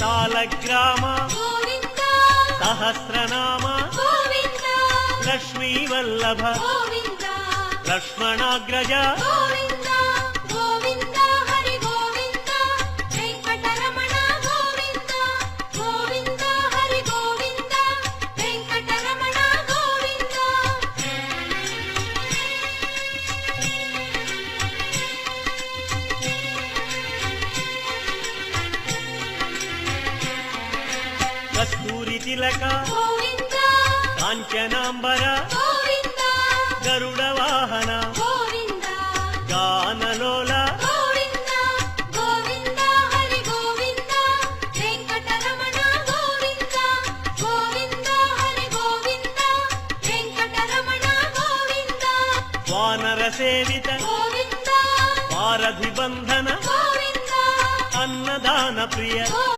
సాలగ్రామ గోవింద సహస్రనామ గోవింద లక్ష్మీవల్లభ గోవింద లక్ష్మణాగ్రజ గోవింద గోవింద హరి గోవింద వెంకటరమణ గోవింద గోవింద హరి గోవింద వెంకటరమణ గోవింద కస్తూరి తిలక గోవింద కాంచనాంబర గోవింద గరుడ వాహన గోవింద గానలోల గోవింద గోవింద హరి గోవింద వెంకటరమణ గోవింద గోవింద హరి గోవింద వెంకటరమణ గోవింద వానర సేవిత గోవింద వారధి బంధన గోవింద అన్నదాన ప్రియ